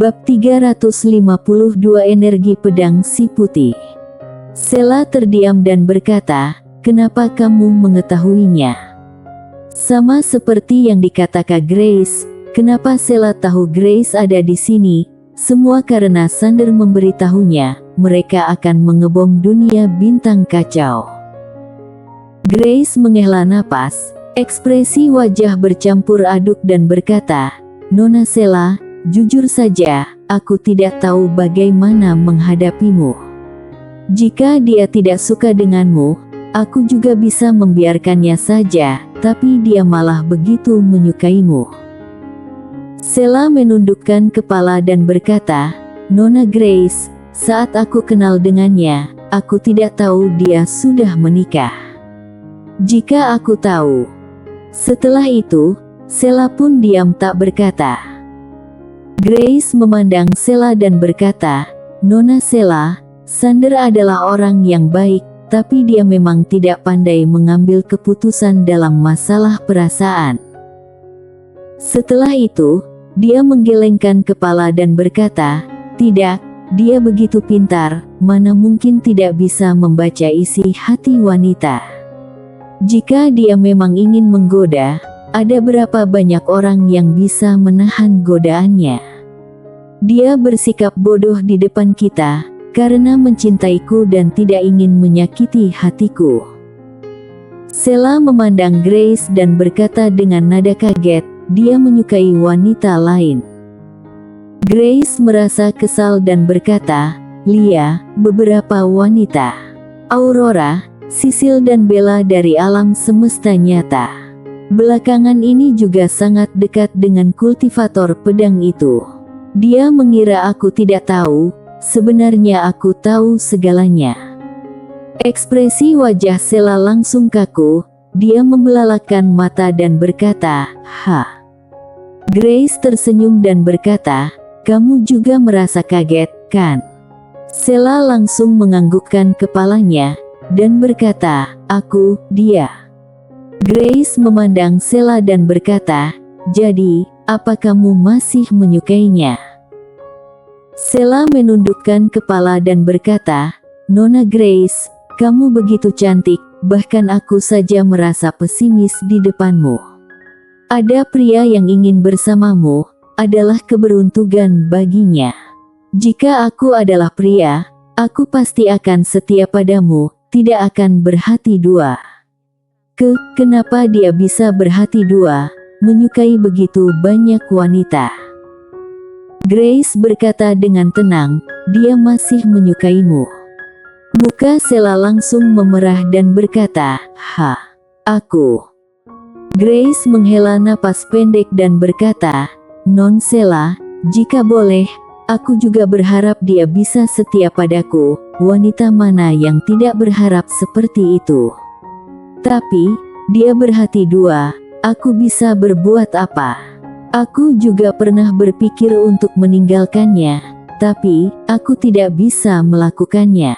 Bab 352 Energi Pedang Si Putih. Sela terdiam dan berkata, "Kenapa kamu mengetahuinya?" Sama seperti yang dikatakan Grace, kenapa Sela tahu Grace ada di sini? Semua karena Sander memberitahunya, mereka akan mengebom dunia bintang kacau. Grace menghela napas, ekspresi wajah bercampur aduk dan berkata, "Nona Sela, jujur saja, aku tidak tahu bagaimana menghadapimu. Jika dia tidak suka denganmu, aku juga bisa membiarkannya saja, tapi dia malah begitu menyukaimu." Sela menundukkan kepala dan berkata, "Nona Grace, saat aku kenal dengannya, aku tidak tahu dia sudah menikah. Jika aku tahu." Setelah itu, Sela pun diam tak berkata. Grace memandang Sela dan berkata, "Nona Sela, Sander adalah orang yang baik, tapi dia memang tidak pandai mengambil keputusan dalam masalah perasaan." Setelah itu, dia menggelengkan kepala dan berkata, "Tidak, dia begitu pintar, mana mungkin tidak bisa membaca isi hati wanita. Jika dia memang ingin menggoda, ada berapa banyak orang yang bisa menahan godaannya. Dia bersikap bodoh di depan kita, karena mencintaiku dan tidak ingin menyakiti hatiku." Sela memandang Grace dan berkata dengan nada kaget, dia menyukai wanita lain. Grace merasa kesal dan berkata, "Lia, beberapa wanita. Aurora, Sisil dan Bella dari alam semesta nyata. Belakangan ini juga sangat dekat dengan kultivator pedang itu. Dia mengira aku tidak tahu, sebenarnya aku tahu segalanya." Ekspresi wajah Sela langsung kaku, dia membelalakan mata dan berkata, "Ha." Grace tersenyum dan berkata, "Kamu juga merasa kaget, kan?" Sela langsung menganggukkan kepalanya, dan berkata, Dia." Grace memandang Sela dan berkata, "Jadi, apa kamu masih menyukainya?" Sela menundukkan kepala dan berkata, "Nona Grace, kamu begitu cantik, bahkan aku saja merasa pesimis di depanmu. Ada pria yang ingin bersamamu, adalah keberuntungan baginya. Jika aku adalah pria, aku pasti akan setia padamu, tidak akan berhati dua." Kenapa dia bisa berhati dua, menyukai begitu banyak wanita? Grace berkata dengan tenang, "Dia masih menyukaimu." Muka Sela langsung memerah dan berkata, Aku." Grace menghela napas pendek dan berkata, "Non Sela, jika boleh, aku juga berharap dia bisa setia padaku. Wanita mana yang tidak berharap seperti itu? Tapi, dia berhati dua, aku bisa berbuat apa? Aku juga pernah berpikir untuk meninggalkannya, tapi, aku tidak bisa melakukannya."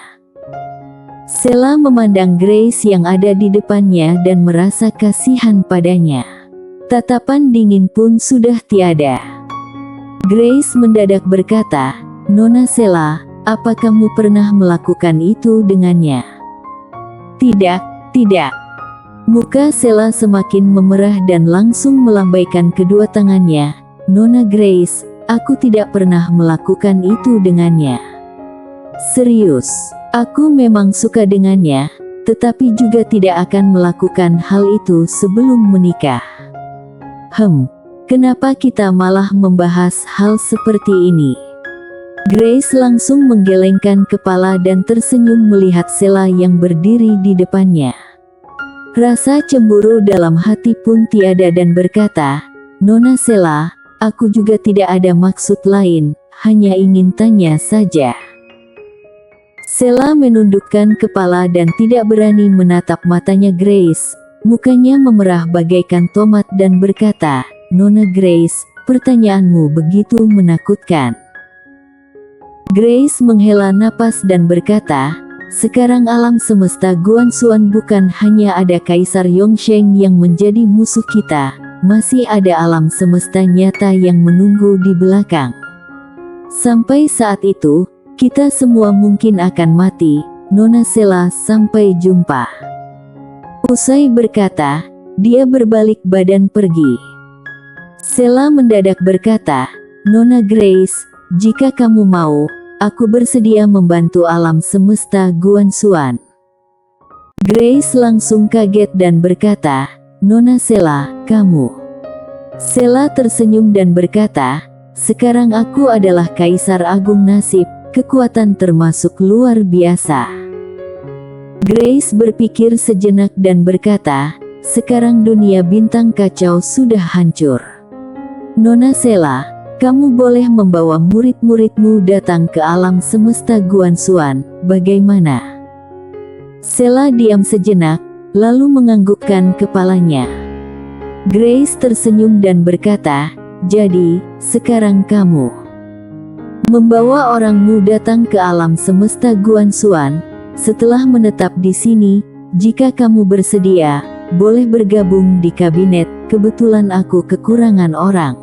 Sela memandang Grace yang ada di depannya dan merasa kasihan padanya. Tatapan dingin pun sudah tiada. Grace mendadak berkata, "Nona Sela, apa kamu pernah melakukan itu dengannya?" Tidak. Muka Sela semakin memerah dan langsung melambaikan kedua tangannya. "Nona Grace, aku tidak pernah melakukan itu dengannya. Serius, aku memang suka dengannya, tetapi juga tidak akan melakukan hal itu sebelum menikah." Kenapa kita malah membahas hal seperti ini? Grace langsung menggelengkan kepala dan tersenyum melihat Sela yang berdiri di depannya. Rasa cemburu dalam hati pun tiada dan berkata, "Nona Sela, aku juga tidak ada maksud lain, hanya ingin tanya saja." Sela menundukkan kepala dan tidak berani menatap matanya Grace. Mukanya memerah bagaikan tomat dan berkata, "Nona Grace, pertanyaanmu begitu menakutkan." Grace menghela napas dan berkata, "Sekarang alam semesta Guanxuan bukan hanya ada Kaisar Yongsheng yang menjadi musuh kita, masih ada alam semesta nyata yang menunggu di belakang. Sampai saat itu, kita semua mungkin akan mati. Nona Sela, sampai jumpa." Usai berkata, dia berbalik badan pergi. Sela mendadak berkata, "Nona Grace, jika kamu mau, aku bersedia membantu alam semesta Guanxuan." Grace langsung kaget dan berkata, "Nona Sela, kamu?" Sela tersenyum dan berkata, "Sekarang aku adalah Kaisar Agung Nasib, kekuatan termasuk luar biasa." Grace berpikir sejenak dan berkata, "Sekarang dunia bintang kacau sudah hancur. Nona Sela, kamu boleh membawa murid-muridmu datang ke alam semesta Guanxuan, bagaimana?" Sela diam sejenak, lalu menganggukkan kepalanya. Grace tersenyum dan berkata, "Jadi, sekarang kamu membawa orangmu datang ke alam semesta Guanxuan. Setelah menetap di sini, jika kamu bersedia, boleh bergabung di kabinet. Kebetulan aku kekurangan orang.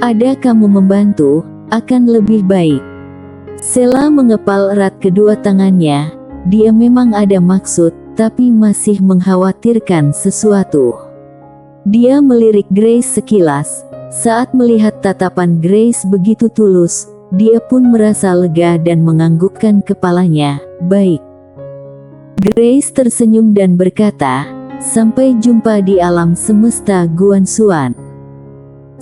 Ada kamu membantu, akan lebih baik." Sela mengepal erat kedua tangannya. Dia memang ada maksud, tapi masih mengkhawatirkan sesuatu. Dia melirik Grace sekilas. Saat melihat tatapan Grace begitu tulus, dia pun merasa lega dan menganggukkan kepalanya. "Baik." Grace tersenyum dan berkata, "Sampai jumpa di alam semesta Guanxuan."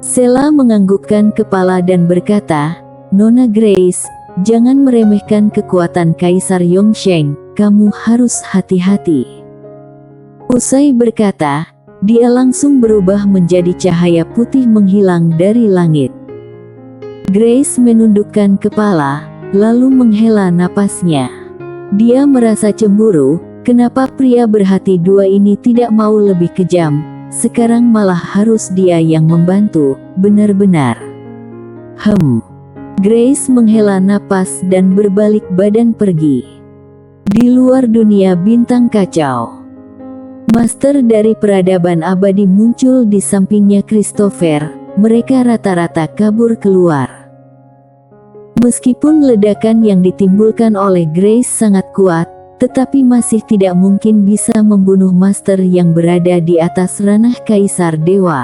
Sela menganggukkan kepala dan berkata, "Nona Grace, jangan meremehkan kekuatan Kaisar Yongsheng, kamu harus hati-hati." Usai berkata, dia langsung berubah menjadi cahaya putih menghilang dari langit. Grace menundukkan kepala, lalu menghela napasnya. Dia merasa cemburu, kenapa pria berhati dua ini tidak mau lebih kejam, sekarang malah harus dia yang membantu, benar-benar. Grace menghela napas dan berbalik badan pergi. Di luar dunia bintang kacau, Master dari peradaban abadi muncul di sampingnya Christopher. Mereka rata-rata kabur keluar. Meskipun ledakan yang ditimbulkan oleh Grace sangat kuat, tetapi masih tidak mungkin bisa membunuh Master yang berada di atas ranah Kaisar Dewa.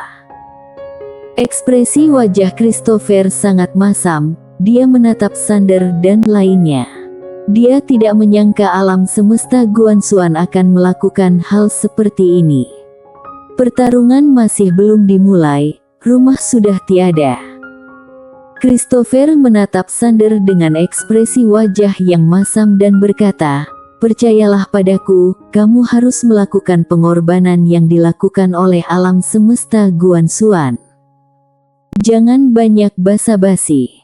Ekspresi wajah Christopher sangat masam. Dia menatap Sander dan lainnya. Dia tidak menyangka alam semesta Guanxuan akan melakukan hal seperti ini. Pertarungan masih belum dimulai, rumah sudah tiada. Christopher menatap Sander dengan ekspresi wajah yang masam dan berkata, "Percayalah padaku, kamu harus melakukan pengorbanan yang dilakukan oleh alam semesta Guanxuan. Jangan banyak basa-basi."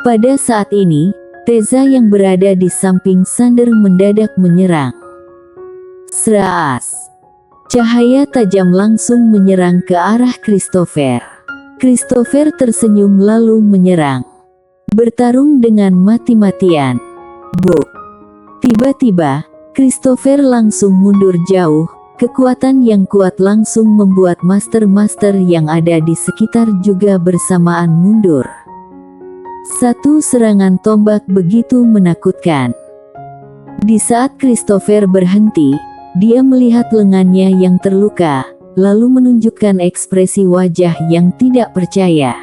Pada saat ini, Teza yang berada di samping Sander mendadak menyerang. Seraas! Cahaya tajam langsung menyerang ke arah Christopher. Christopher tersenyum lalu menyerang. Bertarung dengan mati-matian. Buk! Tiba-tiba, Christopher langsung mundur jauh. Kekuatan yang kuat langsung membuat master-master yang ada di sekitar juga bersamaan mundur. Satu serangan tombak begitu menakutkan. Di saat Christopher berhenti, dia melihat lengannya yang terluka, lalu menunjukkan ekspresi wajah yang tidak percaya.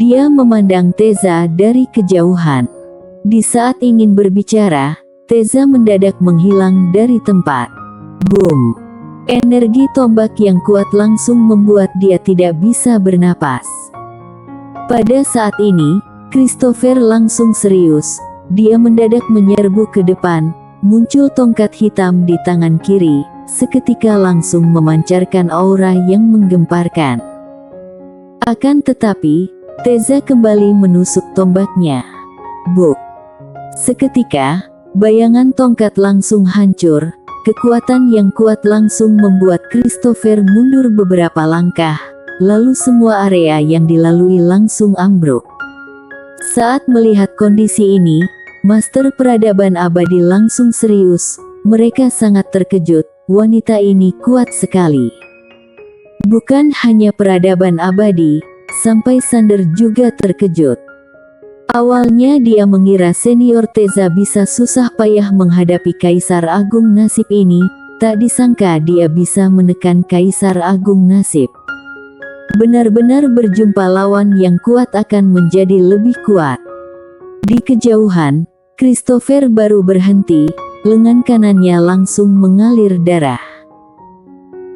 Dia memandang Teza dari kejauhan. Di saat ingin berbicara, Teza mendadak menghilang dari tempat. Boom! Energi tombak yang kuat langsung membuat dia tidak bisa bernapas. Pada saat ini, Christopher langsung serius. Dia mendadak menyerbu ke depan. Muncul tongkat hitam di tangan kiri, seketika langsung memancarkan aura yang menggemparkan. Akan tetapi, Teza kembali menusuk tombaknya. Buk! Seketika, bayangan tongkat langsung hancur. Kekuatan yang kuat langsung membuat Christopher mundur beberapa langkah, lalu semua area yang dilalui langsung ambruk. Saat melihat kondisi ini, Master Peradaban Abadi langsung serius. Mereka sangat terkejut, wanita ini kuat sekali. Bukan hanya peradaban abadi, sampai Sander juga terkejut. Awalnya dia mengira senior Teza bisa susah payah menghadapi Kaisar Agung Nasib ini, tak disangka dia bisa menekan Kaisar Agung Nasib. Benar-benar berjumpa lawan yang kuat akan menjadi lebih kuat. Di kejauhan, Christopher baru berhenti, lengan kanannya langsung mengalir darah.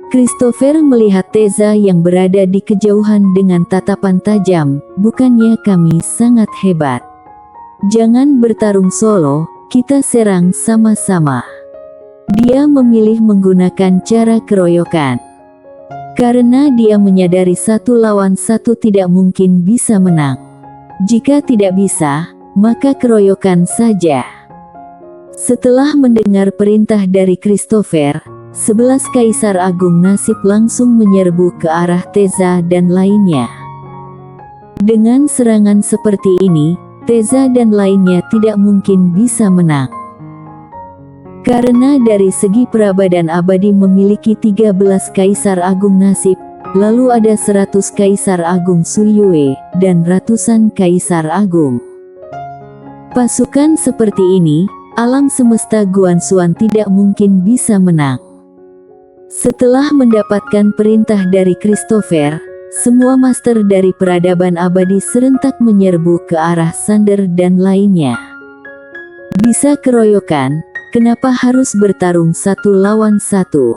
Christopher melihat Teza yang berada di kejauhan dengan tatapan tajam. "Bukannya kami sangat hebat? Jangan bertarung solo, kita serang sama-sama." Dia memilih menggunakan cara keroyokan. Karena dia menyadari satu lawan satu tidak mungkin bisa menang. Jika tidak bisa, maka keroyokan saja. Setelah mendengar perintah dari Christopher, 11 Kaisar Agung Nasib langsung menyerbu ke arah Teza dan lainnya. Dengan serangan seperti ini, Teza dan lainnya tidak mungkin bisa menang. Karena dari segi Prabadan Abadi memiliki 13 Kaisar Agung Nasib, lalu ada 100 Kaisar Agung Suyue, dan ratusan Kaisar Agung. Pasukan seperti ini, alam semesta Guanxuan tidak mungkin bisa menang. Setelah mendapatkan perintah dari Christopher, semua master dari peradaban abadi serentak menyerbu ke arah Sander dan lainnya. Bisa keroyokan, kenapa harus bertarung satu lawan satu?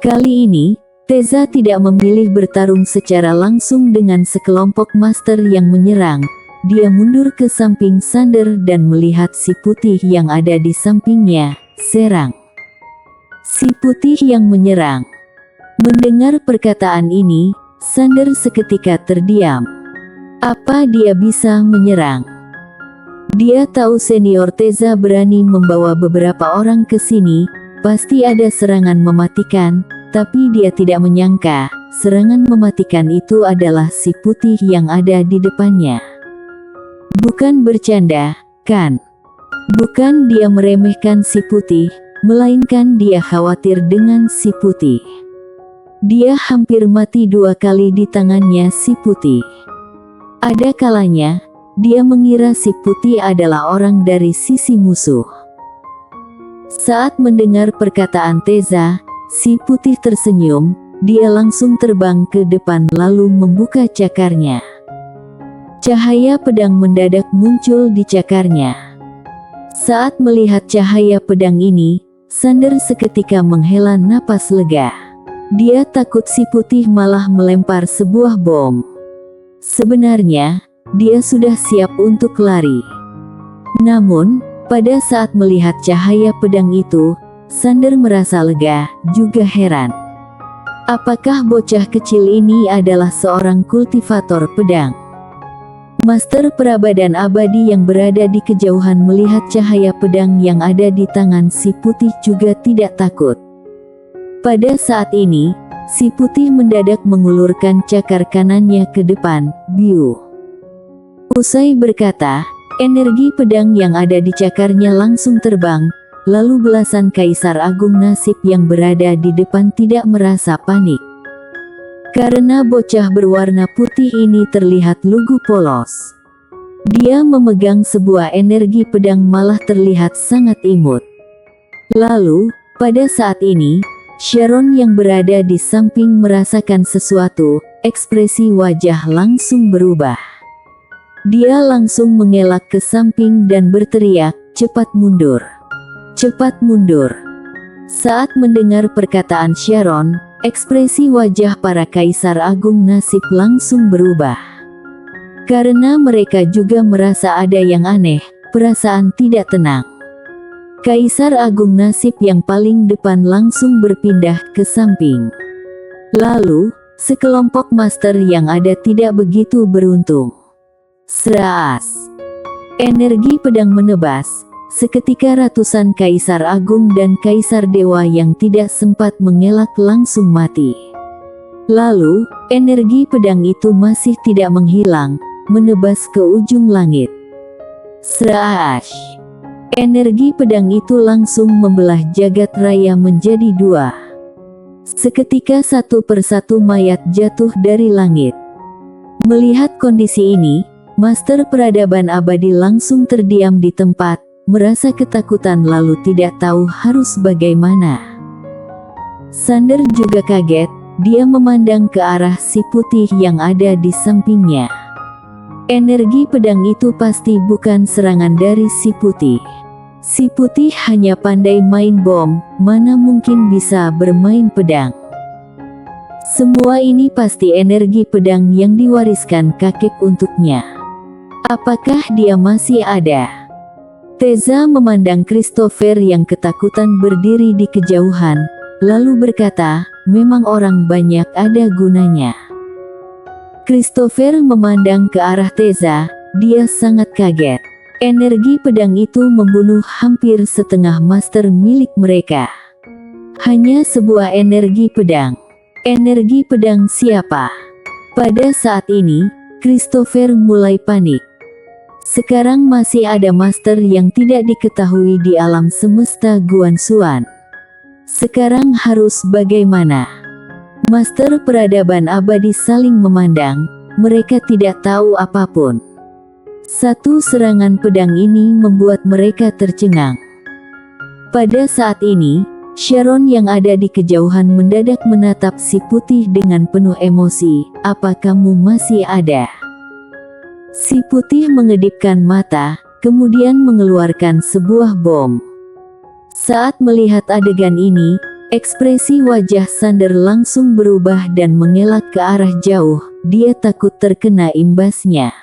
Kali ini, Teza tidak memilih bertarung secara langsung dengan sekelompok master yang menyerang. Dia mundur ke samping Sander dan melihat si putih yang ada di sampingnya, serang. Si putih yang menyerang. Mendengar perkataan ini, Sander seketika terdiam. Apa dia bisa menyerang? Dia tahu senior Teza berani membawa beberapa orang ke sini, pasti ada serangan mematikan, tapi dia tidak menyangka, serangan mematikan itu adalah si putih yang ada di depannya. Bukan bercanda, kan? Bukan dia meremehkan si putih, melainkan dia khawatir dengan si putih. Dia hampir mati 2 kali di tangannya si putih. Ada kalanya, dia mengira si putih adalah orang dari sisi musuh. Saat mendengar perkataan Teza, si putih tersenyum, dia langsung terbang ke depan lalu membuka cakarnya. Cahaya pedang mendadak muncul di cakarnya. Saat melihat cahaya pedang ini, Sander seketika menghela napas lega. Dia takut si putih malah melempar sebuah bom. Sebenarnya, dia sudah siap untuk lari. Namun, pada saat melihat cahaya pedang itu, Sander merasa lega, juga heran. Apakah bocah kecil ini adalah seorang kultivator pedang? Master Prabadan Abadi yang berada di kejauhan melihat cahaya pedang yang ada di tangan si putih juga tidak takut. Pada saat ini, si putih mendadak mengulurkan cakar kanannya ke depan, biu. Usai berkata, energi pedang yang ada di cakarnya langsung terbang, lalu belasan Kaisar Agung Nasib yang berada di depan tidak merasa panik. Karena bocah berwarna putih ini terlihat lugu polos. Dia memegang sebuah energi pedang malah terlihat sangat imut. Lalu, pada saat ini, Sharon yang berada di samping merasakan sesuatu, ekspresi wajah langsung berubah. Dia langsung mengelak ke samping dan berteriak, "Cepat mundur! Cepat mundur!" Saat mendengar perkataan Sharon, ekspresi wajah para Kaisar Agung Nasib langsung berubah. Karena mereka juga merasa ada yang aneh, perasaan tidak tenang. Kaisar Agung Nasib yang paling depan langsung berpindah ke samping. Lalu, sekelompok master yang ada tidak begitu beruntung. Seras! Energi pedang menebas. Seketika ratusan Kaisar Agung dan Kaisar Dewa yang tidak sempat mengelak langsung mati. Lalu, energi pedang itu masih tidak menghilang, menebas ke ujung langit. Sraash! Energi pedang itu langsung membelah jagat raya menjadi 2. Seketika satu persatu mayat jatuh dari langit. Melihat kondisi ini, Master peradaban abadi langsung terdiam di tempat, merasa ketakutan lalu tidak tahu harus bagaimana. Sander juga kaget, dia memandang ke arah si putih yang ada di sampingnya. Energi pedang itu pasti bukan serangan dari si putih. Si putih hanya pandai main bom, mana mungkin bisa bermain pedang. Semua ini pasti energi pedang yang diwariskan kakek untuknya. Apakah dia masih ada? Teza memandang Christopher yang ketakutan berdiri di kejauhan, lalu berkata, memang orang banyak ada gunanya. Christopher memandang ke arah Teza, dia sangat kaget. Energi pedang itu membunuh hampir setengah master milik mereka. Hanya sebuah energi pedang. Energi pedang siapa? Pada saat ini, Christopher mulai panik. Sekarang masih ada master yang tidak diketahui di alam semesta Guanxuan. Sekarang harus bagaimana? Master peradaban abadi saling memandang, mereka tidak tahu apapun. Satu serangan pedang ini membuat mereka tercengang. Pada saat ini, Sharon yang ada di kejauhan mendadak menatap si putih dengan penuh emosi. Apa kamu masih ada? Si putih mengedipkan mata, kemudian mengeluarkan sebuah bom. Saat melihat adegan ini, ekspresi wajah Sander langsung berubah dan mengelak ke arah jauh, dia takut terkena imbasnya.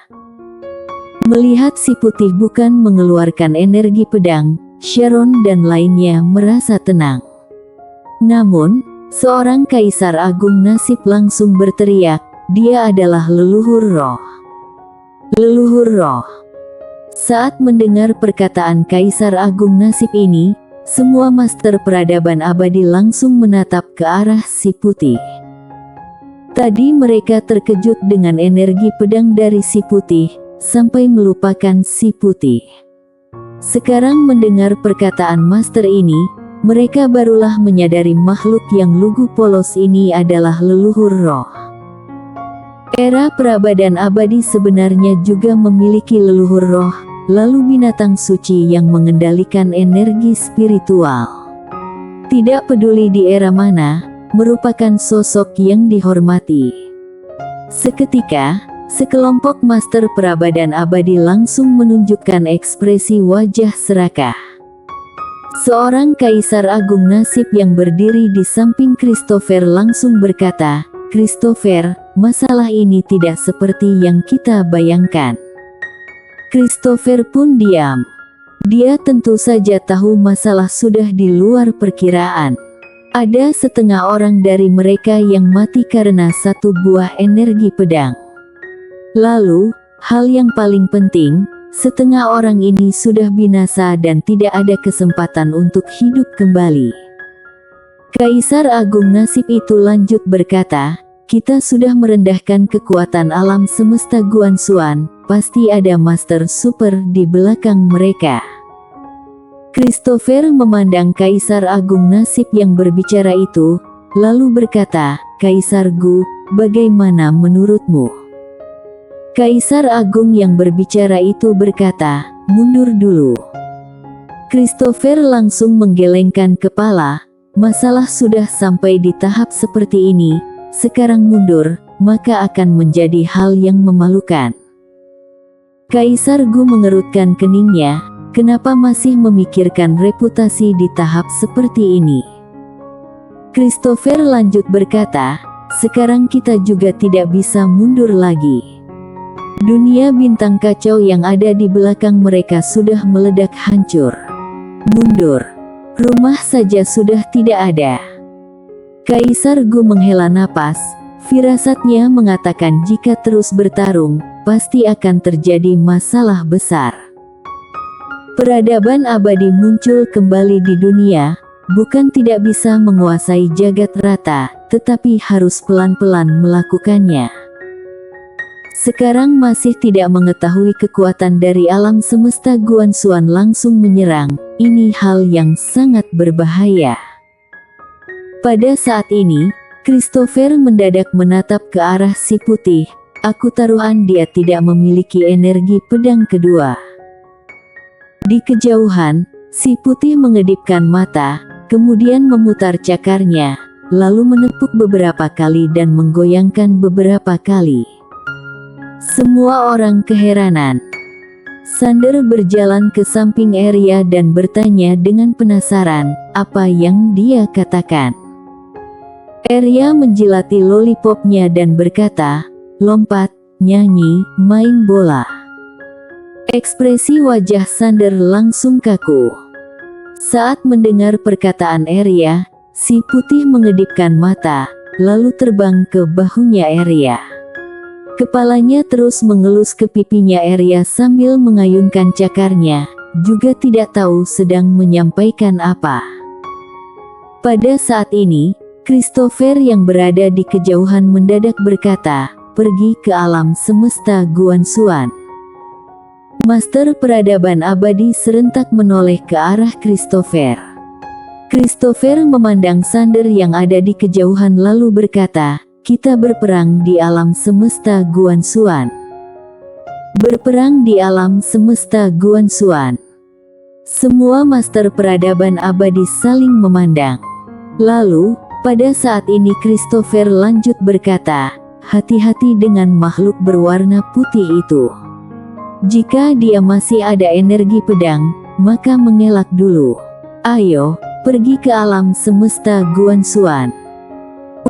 Melihat si putih bukan mengeluarkan energi pedang, Sharon dan lainnya merasa tenang. Namun, seorang kaisar agung nasib langsung berteriak, dia adalah leluhur roh. Leluhur roh. Saat mendengar perkataan kaisar agung nasib ini, semua master peradaban abadi langsung menatap ke arah si putih. Tadi mereka terkejut dengan energi pedang dari si putih, sampai melupakan si putih. Sekarang mendengar perkataan master ini, mereka barulah menyadari makhluk yang lugu polos ini adalah leluhur roh. Era peradaban abadi sebenarnya juga memiliki leluhur roh, lalu binatang suci yang mengendalikan energi spiritual. Tidak peduli di era mana, merupakan sosok yang dihormati. Seketika, sekelompok master peradaban abadi langsung menunjukkan ekspresi wajah serakah. Seorang kaisar agung nasib yang berdiri di samping Christopher langsung berkata, Christopher, masalah ini tidak seperti yang kita bayangkan. Christopher pun diam. Dia tentu saja tahu masalah sudah di luar perkiraan. Ada setengah orang dari mereka yang mati karena satu buah energi pedang. Lalu, hal yang paling penting, setengah orang ini sudah binasa dan tidak ada kesempatan untuk hidup kembali. Kaisar agung nasib itu lanjut berkata, kita sudah merendahkan kekuatan alam semesta Guanxuan, pasti ada master super di belakang mereka. Christopher memandang kaisar agung nasib yang berbicara itu, lalu berkata, Kaisar Gu, bagaimana menurutmu? Kaisar agung yang berbicara itu berkata, mundur dulu. Christopher langsung menggelengkan kepala, masalah sudah sampai di tahap seperti ini, sekarang mundur, maka akan menjadi hal yang memalukan. Kaisar Gu mengerutkan keningnya, kenapa masih memikirkan reputasi di tahap seperti ini? Christopher lanjut berkata, sekarang kita juga tidak bisa mundur lagi. Dunia bintang kacau yang ada di belakang mereka sudah meledak hancur. Mundur. Rumah saja sudah tidak ada. Kaisar Gu menghela napas, firasatnya mengatakan jika terus bertarung, pasti akan terjadi masalah besar. Peradaban abadi muncul kembali di dunia, bukan tidak bisa menguasai jagat rata, tetapi harus pelan-pelan melakukannya. Sekarang masih tidak mengetahui kekuatan dari alam semesta Guanxuan langsung menyerang, ini hal yang sangat berbahaya. Pada saat ini, Christopher mendadak menatap ke arah si putih, Aku taruhan dia tidak memiliki energi pedang kedua. Di kejauhan, si putih mengedipkan mata, kemudian memutar cakarnya, lalu menepuk beberapa kali dan menggoyangkan beberapa kali. Semua orang keheranan. Sander berjalan ke samping Arya dan bertanya dengan penasaran, apa yang dia katakan. Arya menjilati lollipopnya dan berkata, lompat, nyanyi, main bola. Ekspresi wajah Sander langsung kaku. Saat mendengar perkataan Arya, si putih mengedipkan mata, lalu terbang ke bahunya Arya. Kepalanya terus mengelus ke pipinya Arya sambil mengayunkan cakarnya, juga tidak tahu sedang menyampaikan apa. Pada saat ini, Christopher yang berada di kejauhan mendadak berkata, pergi ke alam semesta Guanxuan. Master peradaban abadi serentak menoleh ke arah Christopher. Christopher memandang Sander yang ada di kejauhan lalu berkata, kita berperang di alam semesta Guanxuan. Berperang di alam semesta Guanxuan. Semua master peradaban abadi saling memandang. Lalu, pada saat ini Christopher lanjut berkata, hati-hati dengan makhluk berwarna putih itu. Jika dia masih ada energi pedang, maka mengelak dulu. Ayo, pergi ke alam semesta Guanxuan.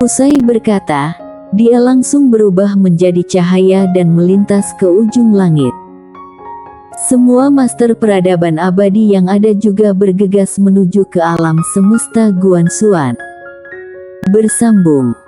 Usai berkata, dia langsung berubah menjadi cahaya dan melintas ke ujung langit. Semua master peradaban abadi yang ada juga bergegas menuju ke alam semesta Guanxuan. Bersambung.